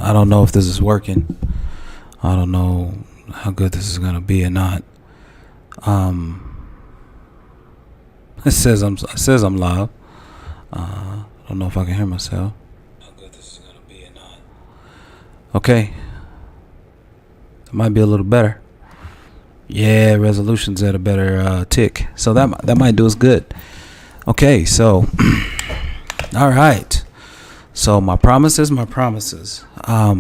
I don't know if this is working. I don't know how good this is gonna be or not. It says I'm live. I don't know if I can hear myself. How good this is gonna be or not. Okay. It might be a little better. Yeah, resolution's at a better tick. So that might do us good. Okay, so all right. So my promises. All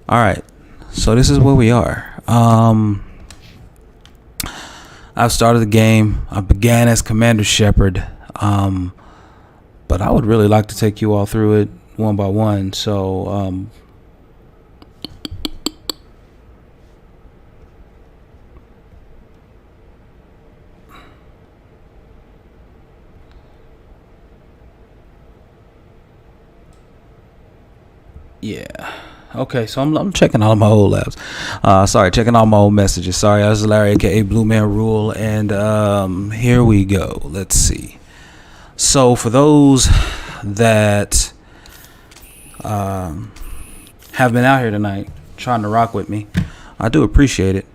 right. So this is where we are. I've started the game. I began as Commander Shepard. But I would really like to take you all through it one by one. So yeah. Okay, so I'm checking all my old labs. Checking all my old messages. Sorry, this is Larry, aka Bluemanrule, and here we go. Let's see. So for those that have been out here tonight trying to rock with me, I do appreciate it.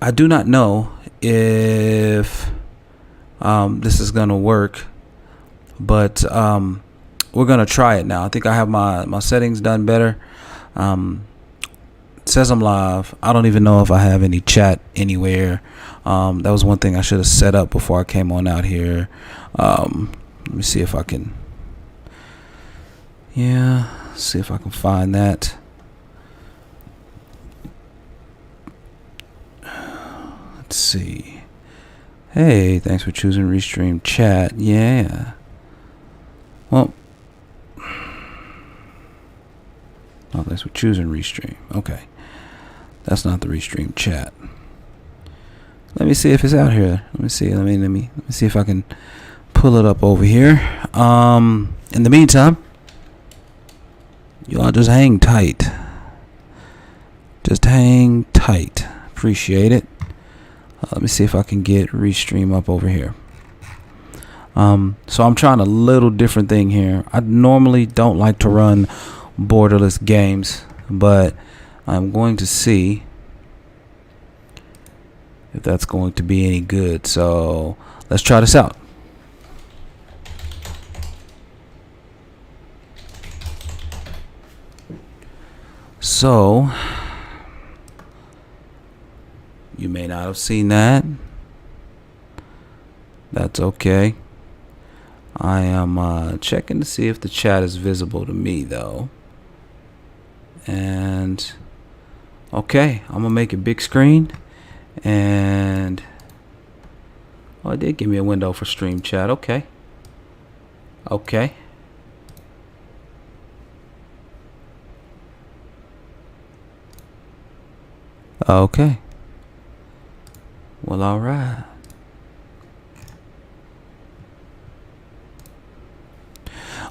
I do not know if this is gonna work, but we're gonna try it now. I think I have my settings done better. It says I'm live. I don't even know if I have any chat anywhere. That was one thing I should have set up before I came on out here. Let me see if I can. Yeah, see if I can find that. Let's see. Hey, thanks for choosing Restream Chat. Yeah. Well. Oh, thanks for choosing Restream. Okay. That's not the Restream Chat. Let me see if it's out here. Let me see. Let me see if I can pull it up over here. In the meantime, y'all just hang tight. Just hang tight. Appreciate it. Let me see if I can get Restream up over here. So I'm trying a little different thing here. I normally don't like to run borderless games, but I'm going to see if that's going to be any good. So let's try this out. So you may not have seen that. That's okay. I am checking to see if the chat is visible to me though. And okay, I'm gonna make it big screen, and it did give me a window for stream chat. Okay. Okay. Okay. Well, all right.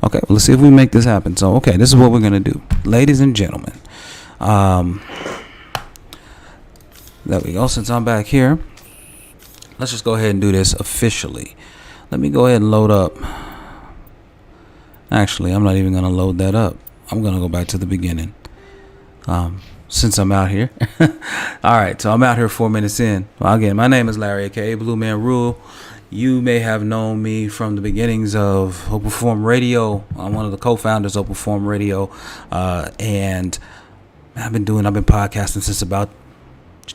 Okay, well, let's see if we make this happen. So, okay, this is what we're going to do. Ladies and gentlemen, there we go. Since I'm back here, let's just go ahead and do this officially. Let me go ahead and load up. Actually, I'm not even going to load that up. I'm going to go back to the beginning. Since I'm out here. All right, so I'm out here 4 minutes in. Well, again, my name is Larry, aka Bluemanrule. You may have known me from the beginnings of Open Forum Radio. I'm one of the co-founders of Open Forum Radio, and I've been podcasting since about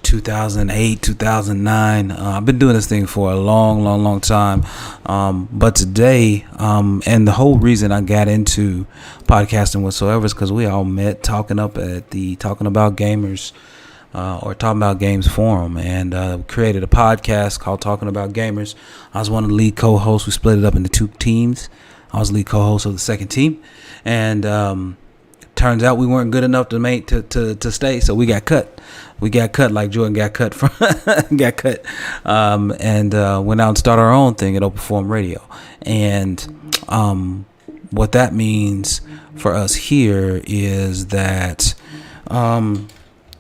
2008, 2009. I've been doing this thing for a long time. But today, and the whole reason I got into podcasting whatsoever is because we all met talking up at the Talking About Gamers, or Talking About Games forum, and created a podcast called Talking About Gamers. I was one of the lead co-hosts. We split it up into two teams. I was lead co-host of the second team, and turns out we weren't good enough to stay, so we got cut. We got cut like Jordan got cut from got cut, and went out and started our own thing at Open Forum Radio. And what that means for us here is that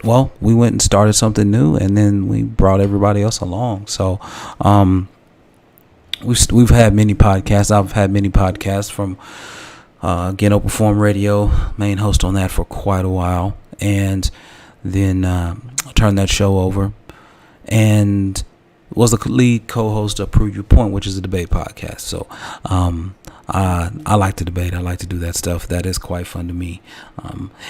well, we went and started something new, and then we brought everybody else along. So we've had many podcasts. I've had many podcasts from Again, Open Forum Radio, main host on that for quite a while, and then turned that show over, and was the lead co-host of Prove Your Point, which is a debate podcast. So I like to debate. I like to do that stuff. That is quite fun to me.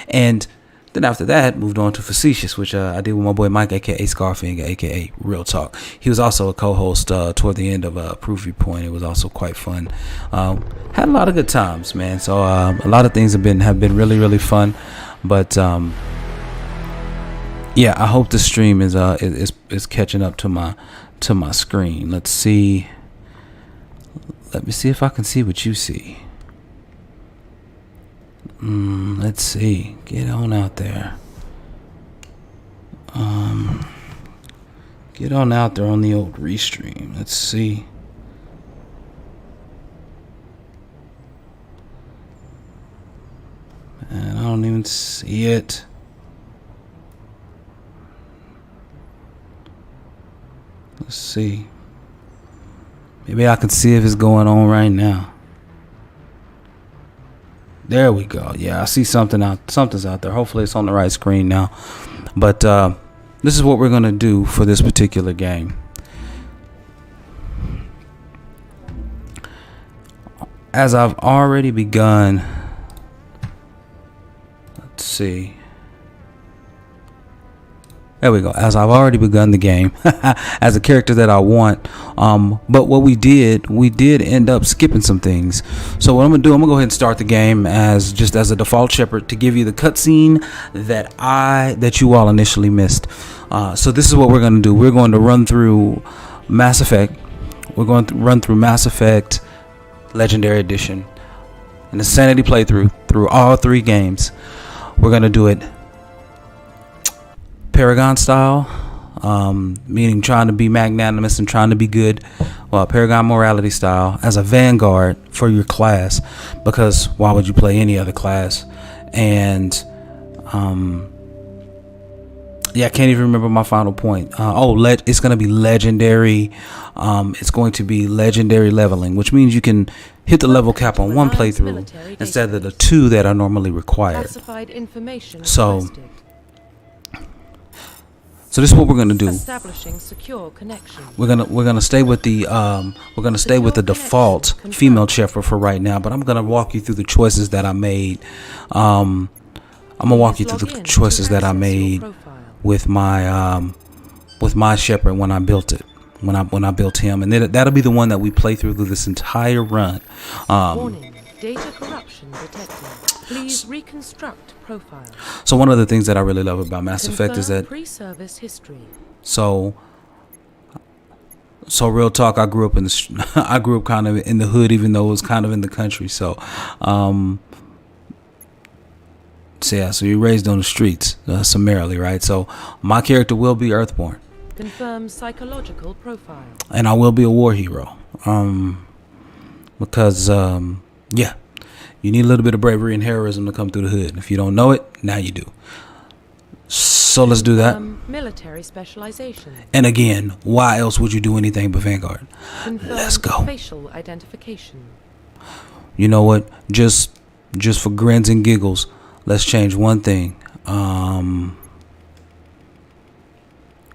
And then after that, moved on to Facetious, which I did with my boy Mike, a.k.a. Scarfinger, a.k.a. Real Talk. He was also a co-host toward the end of Prove Your Point. It was also quite fun. Had a lot of good times, man. So a lot of things have been really, really fun. But yeah, I hope the stream is catching up to my screen. Let's see. Let me see if I can see what you see. Let's see. Get on out there. Get on out there on the old restream. Let's see. And I don't even see it. Let's see. Maybe I can see if it's going on right now. There we go. Yeah, I see something's out there. Hopefully it's on the right screen now. But this is what we're going to do for this particular game. As I've already begun, let's see. There we go. As I've already begun the game as a character that I want. But what we did end up skipping some things. So what I'm going to do, I'm going to go ahead and start the game as a default shepherd to give you the cutscene that you all initially missed. So this is what we're going to do. We're going to run through Mass Effect. We're going to run through Mass Effect Legendary Edition. An Insanity playthrough through all 3 games. We're going to do it Paragon style, meaning trying to be magnanimous and trying to be good. Paragon morality style as a Vanguard for your class, because why would you play any other class? And I can't even remember my final point. It's going to be legendary. It's going to be legendary leveling, which means you can hit the level cap on 1 playthrough instead of the 2 that are normally required. So this is what we're gonna do. Establishing secure connection. We're gonna stay with the default female shepherd for right now, but I'm gonna walk you through the choices that I made. I'm gonna walk you through the choices that I made with my shepherd when I built it, when I built him, and then that'll be the one that we play through this entire run. Warning: data corruption detected. Please reconstruct profile. So one of the things that I really love about Mass Effect is that pre-service history. So real talk, I grew up kind of in the hood, even though it was kind of in the country. So you're raised on the streets, summarily, right? So my character will be Earthborn. Confirm psychological profile. And I will be a war hero. Because you need a little bit of bravery and heroism to come through the hood. If you don't know it, now you do. So let's do that. Military specialization. And again, why else would you do anything but Vanguard? Let's go. Facial identification. You know what? Just for grins and giggles, let's change one thing.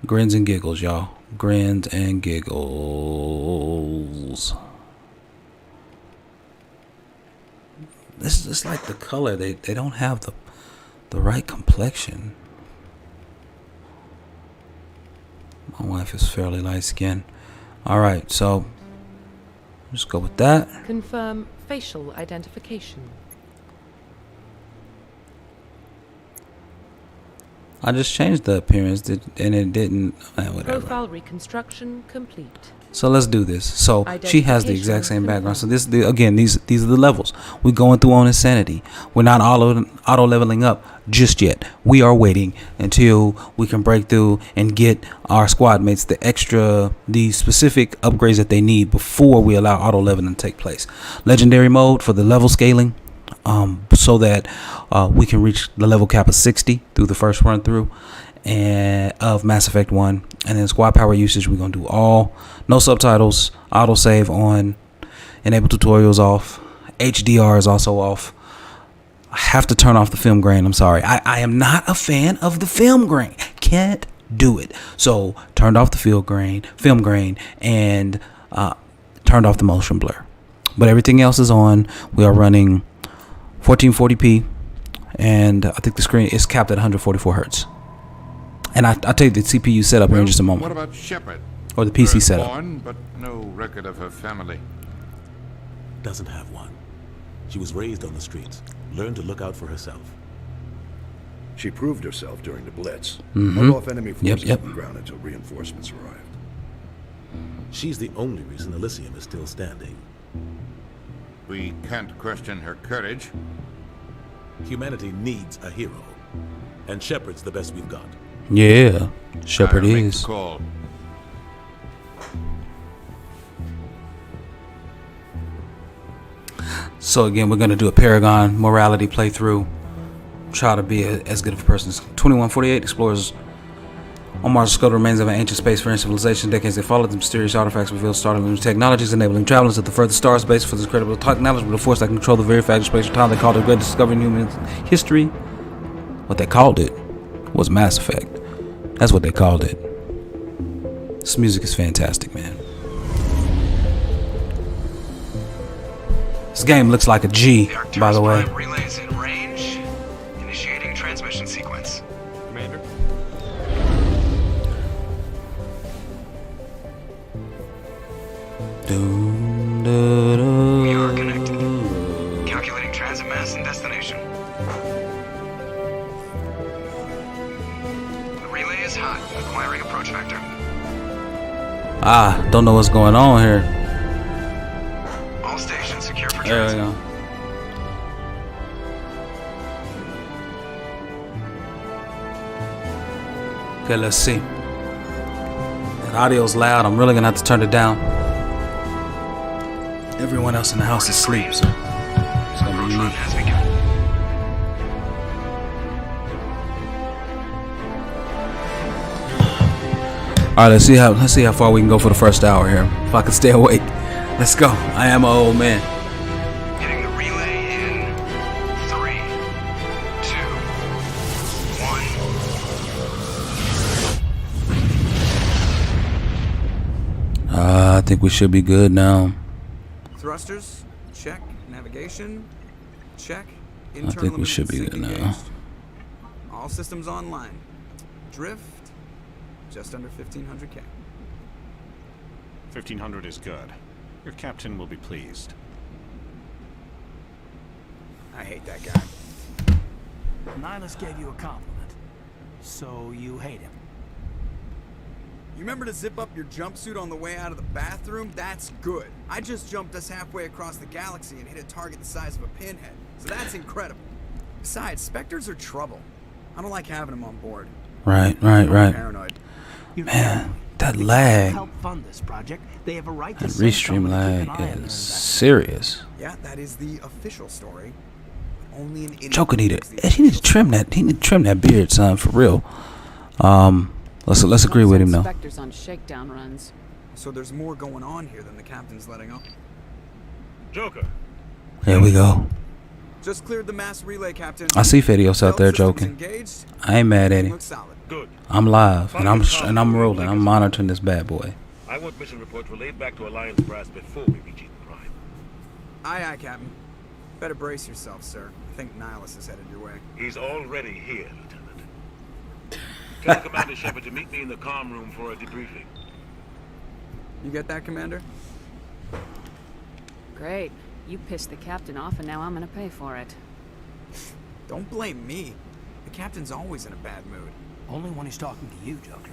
Grins and giggles, y'all. Grins and giggles. This is like the color. They don't have the right complexion. My wife is fairly light skinned. Alright, so just go with that. Confirm facial identification. I just changed the appearance and it didn't. Whatever. Profile reconstruction complete. So let's do this. So she has the exact same background. So these are the levels we're going through on Insanity. We're not auto leveling up just yet. We are waiting until we can break through and get our squad mates the specific upgrades that they need before we allow auto leveling to take place. Legendary mode for the level scaling, so that we can reach the level cap of 60 through the first run through and of Mass Effect 1. And then squad power usage, we're going to do no subtitles, auto save on, enable tutorials off, HDR is also off. I have to turn off the film grain. I'm sorry. I am not a fan of the film grain. Can't do it. So turned off the film grain, and turned off the motion blur. But everything else is on. We are running 1440p, and I think the screen is capped at 144 hertz. And I'll tell you the CPU setup here in just a moment. What about Shepard? Or the PC setup. Born, but no record of her family. Doesn't have one. She was raised on the streets, learned to look out for herself. She proved herself during the Blitz. Held off enemy forces Yep. on the ground until reinforcements arrived. She's the only reason Elysium is still standing. We can't question her courage. Humanity needs a hero, and Shepard's the best we've got. Yeah, Shepard I'll make is. the call. So again, we're gonna do a Paragon morality playthrough. Try to be as good of a person as 2148 explores on Mars. Discover remains of an ancient spacefaring civilization. Decades they followed, the mysterious artifacts reveal startling new technologies, enabling travelers at the furthest stars base for this incredible technology with a force that can control the very fact of space and time. They called it a great discovery in human history. What they called it was Mass Effect. That's what they called it. This music is fantastic, man. This game looks like a G, by the way. Prime relays in range. Initiating transmission sequence. Commander. We are connected. Calculating transit mass and destination. The relay is hot. Acquiring approach vector. Don't know what's going on here. All stations secure for There we transit. go. Okay, let's see. That audio's loud. I'm really gonna have to turn it down. Everyone else in the house is asleep, so it's gonna be Approach run unique. has begun. All right, let's see how far we can go for the first hour here. If I can stay awake, let's go. I am an old man. Hitting the relay in 3, 2, 1. I think we should be good now. Thrusters, check. Navigation, check. I think we should be good now. All systems online. Drift, just under 1500K. 1500 is good. Your captain will be pleased. I hate that guy. Nihilus gave you a compliment, so you hate him. You remember to zip up your jumpsuit on the way out of the bathroom? That's good. I just jumped us halfway across the galaxy and hit a target the size of a pinhead, so that's incredible. Besides, Spectres are trouble. I don't like having them on board. Right. I'm paranoid. Man, that lag, Help fund this project. They have a right to that send restream someone to keep an lag eye on their is investment. serious. Yeah, that is the official story. Only an idiot Joker believes the he need to official trim that. He need to trim that beard, son, for real. Let's agree with him though. Inspectors on shakedown runs. So there's more going on here than the captain's letting on. Joker. Here we go. Just cleared the mass relay, Captain. I see Fedios out there Stealth systems joking. engaged. I ain't mad at him. Looks solid. Good. I'm live and I'm rolling. I'm monitoring this bad boy. I want mission reports relayed back to Alliance brass before we reach Eden Prime. Aye, Captain. Better brace yourself, sir. I think Nihilus is headed your way. He's already here, Lieutenant. Tell Commander Shepard to meet me in the comm room for a debriefing. You get that, Commander? Great. You pissed the captain off and now I'm gonna pay for it. Don't blame me. The captain's always in a bad mood. Only when he's talking to you, Joker.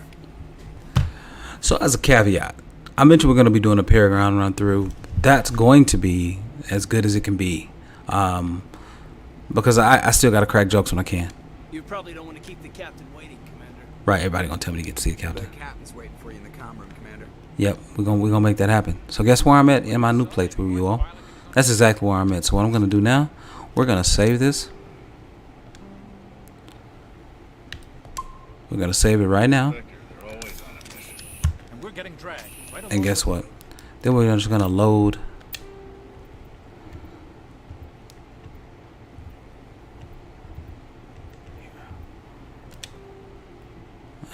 So as a caveat, I mentioned we're going to be doing a Paragon run through. That's going to be as good as it can be, because I still got to crack jokes when I can. You probably don't want to keep the captain waiting, Commander. Right? Everybody gonna tell me to get to see the The captain. captain's waiting for you in the comm room, Commander. Yep, we're gonna make that happen. So guess where I'm at in my new playthrough, you all. That's exactly where I'm at. So what I'm gonna do now, we're gonna save this. We're gonna save it right now. And we're getting dragged. Right And guess what? Then we're just gonna load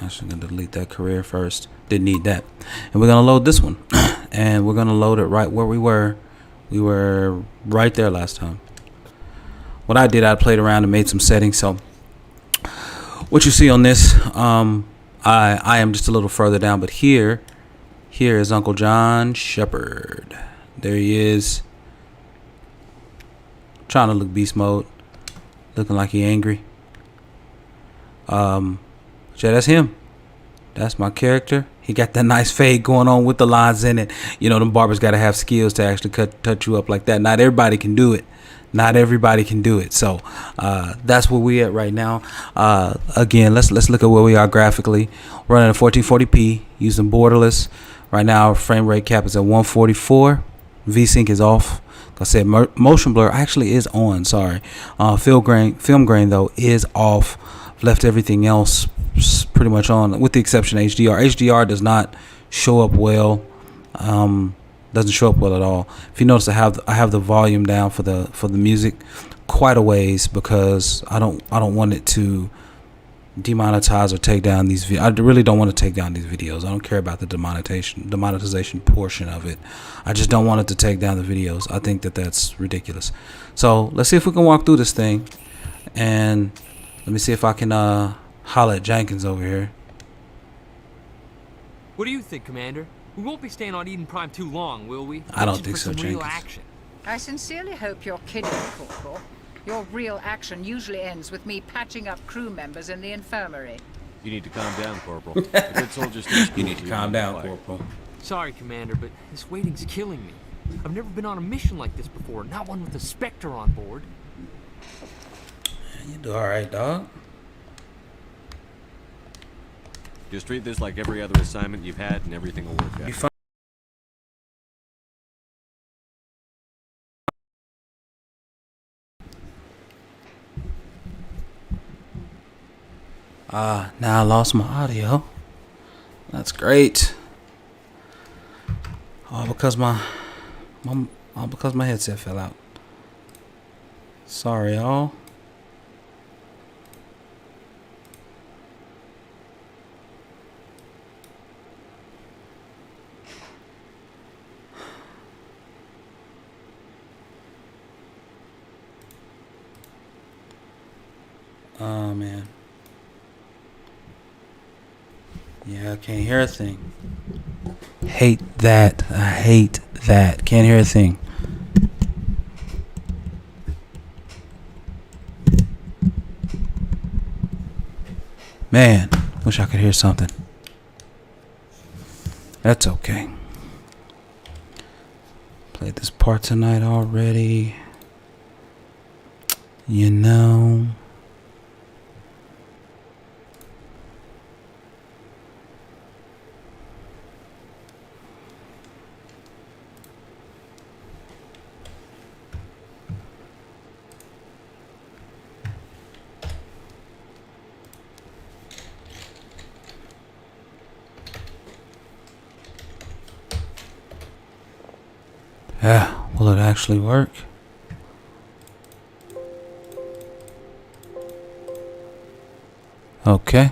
Actually gonna delete that career first. Didn't need that. And we're gonna load this one. And we're gonna load it right where we were. We were right there last time. What I did, I played around and made some settings. So what you see on this, I am just a little further down, but here is Uncle John Shepherd. There he is, trying to look beast mode, looking like he angry. Yeah, that's him. That's my character. He got that nice fade going on with the lines in it. You know, them barbers got to have skills to actually touch you up like that. Not everybody can do it. Not everybody can do it. So that's where we at right now. Again, let's look at where we are graphically. Running at 1440p, using borderless. Right now, our frame rate cap is at 144. VSync is off. Like I said, motion blur actually is on. Sorry. Film grain though is off. Left everything else pretty much on, with the exception of HDR. HDR does not show up well. Doesn't show up well at all. If you notice, I have the volume down for the music quite a ways, because I don't want it to demonetize or take down these videos. I really don't want to take down these videos. I don't care about the demonetization portion of it. I just don't want it to take down the videos. I think that's ridiculous. So let's see if we can walk through this thing, and let me see if I can holler at Jenkins over here. What do you think, Commander? We won't be staying on Eden Prime too long, will we? I don't think so, some real Jenkins. action. I sincerely hope you're kidding, Corporal. Your real action usually ends with me patching up crew members in the infirmary. You need to calm down, Corporal. A good soldier stays cool. You need to calm down, Corporal. Sorry, Commander, but this waiting's killing me. I've never been on a mission like this before, not one with a Spectre on board. You do all right, dog. Just treat this like every other assignment you've had, and everything will work out. You fine. Now I lost my audio. That's great. All because my headset fell out. Sorry, y'all. Oh man. Yeah, I can't hear a thing. Hate that. I hate that. Can't hear a thing. Man, wish I could hear something. That's okay. Played this part tonight already. You know. Yeah, will it actually work? Okay.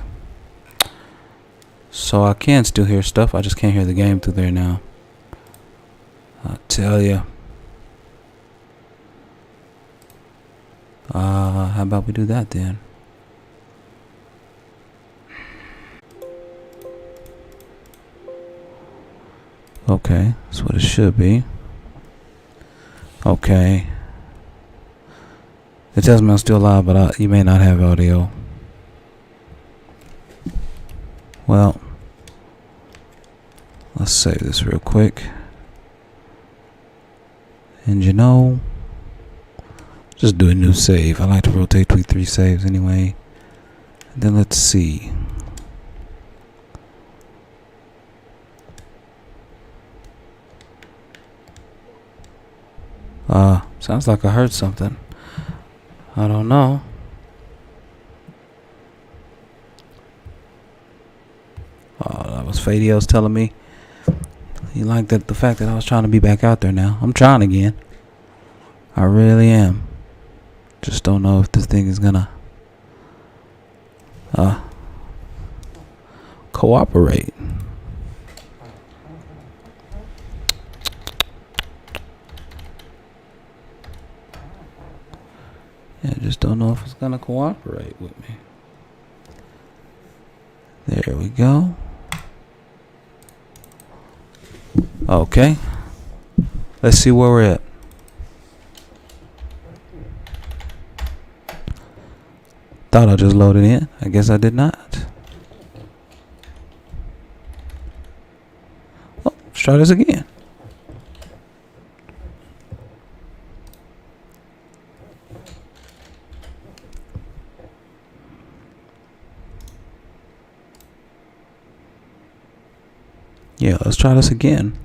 So I can still hear stuff. I just can't hear the game through there now. I tell you. How about we do that then? Okay, that's what it should be. Okay. It tells me I'm still live, but you may not have audio. Well, let's save this real quick. And you know, just do a new save. I like to rotate between 3 saves anyway. And then let's see. Sounds like I heard something. I don't know. Oh, that was Fadio's telling me. He liked the fact that I was trying to be back out there now. I'm trying again. I really am. Just don't know if this thing is gonna cooperate. Yeah, I just don't know if it's gonna cooperate with me. There we go. Okay. Let's see where we're at. Thought I just loaded in. I guess I did not. Oh, let's try this again. Yeah, let's try this again.